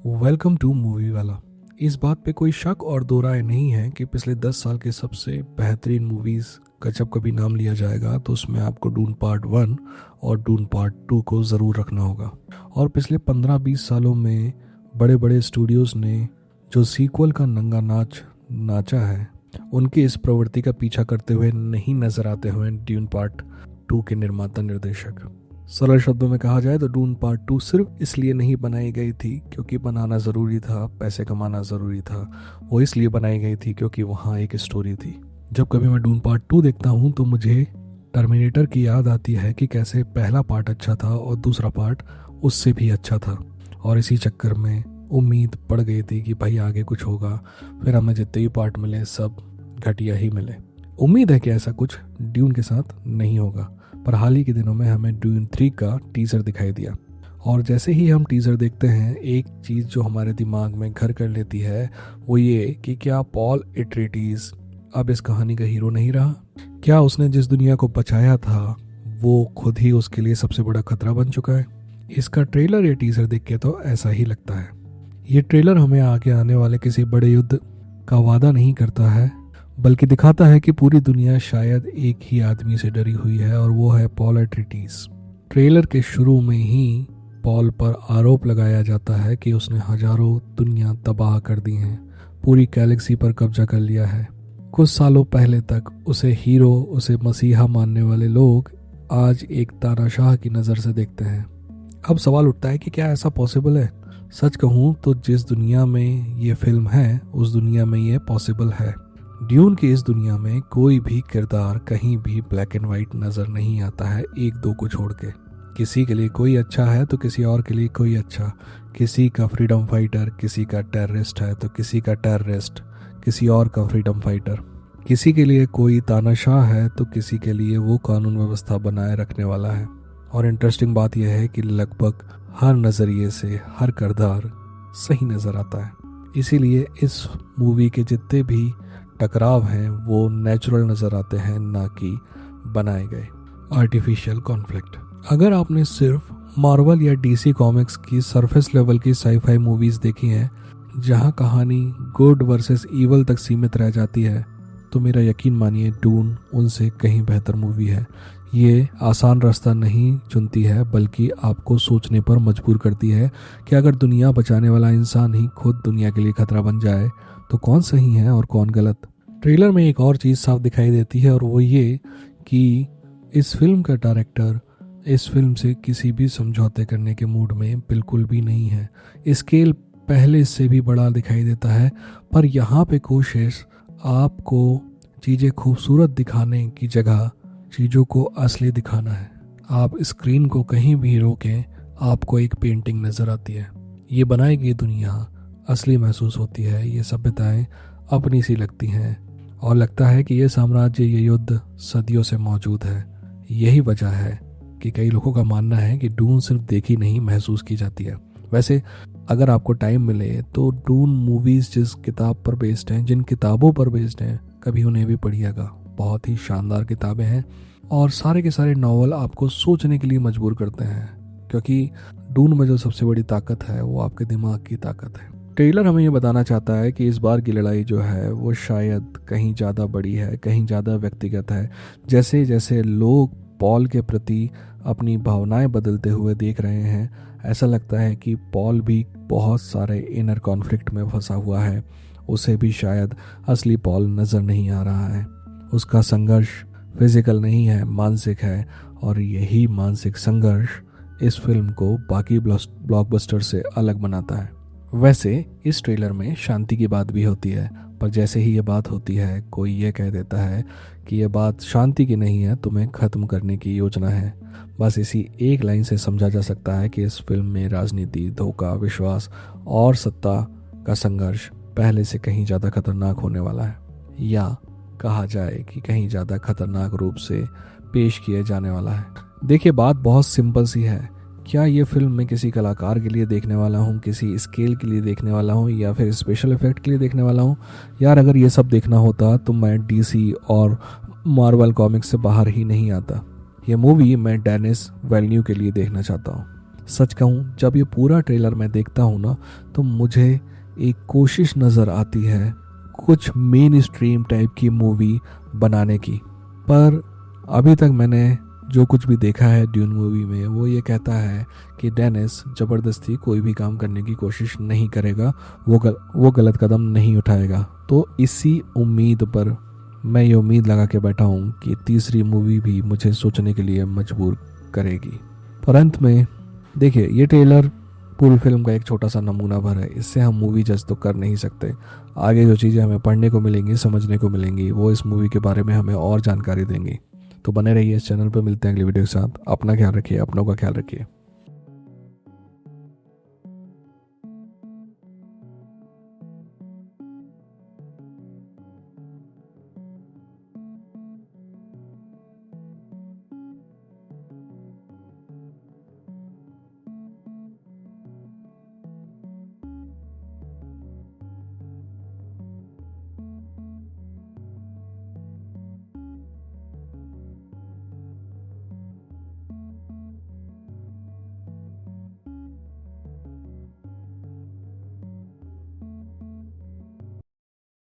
Welcome two movie वाला। इस बात पे कोई शक और दो राय नहीं है कि पिछले 10 साल के सबसे बेहतरीन मूवीज़ का जब कभी नाम लिया जाएगा तो उसमें आपको डून पार्ट 1 और डून पार्ट 2 को ज़रूर रखना होगा। और पिछले 15-20 सालों में बड़े बड़े स्टूडियोज़ ने जो सीक्वल का नंगा नाच नाचा है, उनकी इस प्रवृत्ति का पीछा करते हुए नहीं नज़र आते हुए ड्यून पार्ट 2 के निर्माता निर्देशक। सरल शब्दों में कहा जाए तो डून पार्ट 2 सिर्फ इसलिए नहीं बनाई गई थी क्योंकि बनाना ज़रूरी था, पैसे कमाना ज़रूरी था। वो इसलिए बनाई गई थी क्योंकि वहाँ एक स्टोरी थी। जब कभी मैं डून पार्ट 2 देखता हूँ तो मुझे टर्मिनेटर की याद आती है कि कैसे पहला पार्ट अच्छा था और दूसरा पार्ट उससे भी अच्छा था। और इसी चक्कर में उम्मीद पड़ गई थी कि भाई आगे कुछ होगा। फिर हमें जितने भी पार्ट मिले सब घटिया ही मिले। उम्मीद है कि ऐसा कुछ ड्यून के साथ नहीं होगा। पर हाल ही के दिनों में हमें ड्यून 3 का टीज़र दिखाई दिया और जैसे ही हम टीज़र देखते हैं एक चीज़ जो हमारे दिमाग में घर कर लेती है वो ये कि क्या पॉल एट्रेइडिस अब इस कहानी का हीरो नहीं रहा? क्या उसने जिस दुनिया को बचाया था वो खुद ही उसके लिए सबसे बड़ा खतरा बन चुका है? इसका ट्रेलर या टीज़र देख के तो ऐसा ही लगता है। ये ट्रेलर हमें आगे आने वाले किसी बड़े युद्ध का वादा नहीं करता है, बल्कि दिखाता है कि पूरी दुनिया शायद एक ही आदमी से डरी हुई है और वो है पॉल एट्रेइडिस। ट्रेलर के शुरू में ही पॉल पर आरोप लगाया जाता है कि उसने हजारों दुनिया तबाह कर दी हैं, पूरी गैलेक्सी पर कब्जा कर लिया है। कुछ सालों पहले तक उसे हीरो, उसे मसीहा मानने वाले लोग आज एक तानाशाह की नज़र से देखते हैं। अब सवाल उठता है कि क्या ऐसा पॉसिबल है? सच कहूँ तो जिस दुनिया में ये फिल्म है उस दुनिया में ये पॉसिबल है। ड्यून की इस दुनिया में कोई भी किरदार कहीं भी ब्लैक एंड वाइट नज़र नहीं आता है, एक दो को छोड़ के। किसी के लिए कोई अच्छा है तो किसी और के लिए कोई अच्छा। किसी का फ्रीडम फाइटर, किसी का टेररिस्ट है तो किसी का टेररिस्ट किसी और का फ्रीडम फाइटर। किसी के लिए कोई तानाशाह है तो किसी के लिए वो कानून व्यवस्था बनाए रखने वाला है। और इंटरेस्टिंग बात यह है कि लगभग हर नज़रिए से हर किरदार सही नज़र आता है। इसीलिए इस मूवी के जितने भी टकराव हैं वो नेचुरल नज़र आते हैं, ना कि बनाए गए आर्टिफिशियल कॉन्फ्लिक्ट। अगर आपने सिर्फ मार्वल या डीसी कॉमिक्स की सरफेस लेवल की साईफाई मूवीज़ देखी हैं जहां कहानी गुड वर्सेस ईवल तक सीमित रह जाती है तो मेरा यकीन मानिए डून उनसे कहीं बेहतर मूवी है। ये आसान रास्ता नहीं चुनती है बल्कि आपको सोचने पर मजबूर करती है कि अगर दुनिया बचाने वाला इंसान ही खुद दुनिया के लिए खतरा बन जाए तो कौन सही है और कौन गलत। ट्रेलर में एक और चीज़ साफ दिखाई देती है और वो ये कि इस फिल्म का डायरेक्टर इस फिल्म से किसी भी समझौते करने के मूड में बिल्कुल भी नहीं है। स्केल पहले से भी बड़ा दिखाई देता है पर यहाँ पे कोशिश आपको चीज़ें खूबसूरत दिखाने की जगह चीज़ों को असली दिखाना है। आप स्क्रीन को कहीं भी रोकें आपको एक पेंटिंग नज़र आती है। ये बनाई गई दुनिया असली महसूस होती है। ये सभ्यताएं अपनी सी लगती हैं और लगता है कि ये साम्राज्य, ये युद्ध सदियों से मौजूद है। यही वजह है कि कई लोगों का मानना है कि डून सिर्फ देखी नहीं महसूस की जाती है। वैसे अगर आपको टाइम मिले तो डून मूवीज़ जिस किताब पर बेस्ड हैं, जिन किताबों पर बेस्ड हैं, कभी उन्हें भी पढ़िएगा। बहुत ही शानदार किताबें हैं और सारे के सारे नावल आपको सोचने के लिए मजबूर करते हैं क्योंकि डून में जो सबसे बड़ी ताकत है वो आपके दिमाग की ताकत है। ट्रेलर हमें ये बताना चाहता है कि इस बार की लड़ाई जो है वो शायद कहीं ज़्यादा बड़ी है, कहीं ज़्यादा व्यक्तिगत है। जैसे जैसे लोग पॉल के प्रति अपनी भावनाएं बदलते हुए देख रहे हैं ऐसा लगता है कि पॉल भी बहुत सारे इनर कॉन्फ्लिक्ट में फंसा हुआ है। उसे भी शायद असली पॉल नज़र नहीं आ रहा है। उसका संघर्ष फिजिकल नहीं है, मानसिक है और यही मानसिक संघर्ष इस फिल्म को बाकी ब्लॉकबस्टर से अलग बनाता है। वैसे इस ट्रेलर में शांति की बात भी होती है पर जैसे ही ये बात होती है कोई ये कह देता है कि ये बात शांति की नहीं है, तुम्हें ख़त्म करने की योजना है। बस इसी एक लाइन से समझा जा सकता है कि इस फिल्म में राजनीति, धोखा, विश्वास और सत्ता का संघर्ष पहले से कहीं ज़्यादा खतरनाक होने वाला है, या कहा जाए कि कहीं ज़्यादा खतरनाक रूप से पेश किया जाने वाला है। देखिए बात बहुत सिंपल सी है। क्या ये फिल्म मैं किसी कलाकार के लिए देखने वाला हूँ, किसी स्केल के लिए देखने वाला हूँ या फिर स्पेशल इफेक्ट के लिए देखने वाला हूँ? यार अगर ये सब देखना होता तो मैं डीसी और मार्वल कॉमिक्स से बाहर ही नहीं आता। ये मूवी मैं डेनिस वेल्न्यू के लिए देखना चाहता हूँ। सच कहूँ, जब ये पूरा ट्रेलर मैं देखता हूँ ना, तो मुझे एक कोशिश नज़र आती है कुछ मेन स्ट्रीम टाइप की मूवी बनाने की। पर अभी तक मैंने जो कुछ भी देखा है ड्यून मूवी में, वो ये कहता है कि डेनिस ज़बरदस्ती कोई भी काम करने की कोशिश नहीं करेगा, वो गलत कदम नहीं उठाएगा। तो इसी उम्मीद पर मैं ये उम्मीद लगा के बैठा हूँ कि तीसरी मूवी भी मुझे सोचने के लिए मजबूर करेगी। पर अंत में देखिए, ये ट्रेलर पूरी फिल्म का एक छोटा सा नमूना भर है। इससे हम मूवी जज तो कर नहीं सकते। आगे जो चीज़ें हमें पढ़ने को मिलेंगी, समझने को मिलेंगी, वो इस मूवी के बारे में हमें और जानकारी देंगी। तो बने रहिए इस चैनल पर। मिलते हैं अगली वीडियो के साथ। अपना ख्याल रखिए, अपनों का ख्याल रखिए।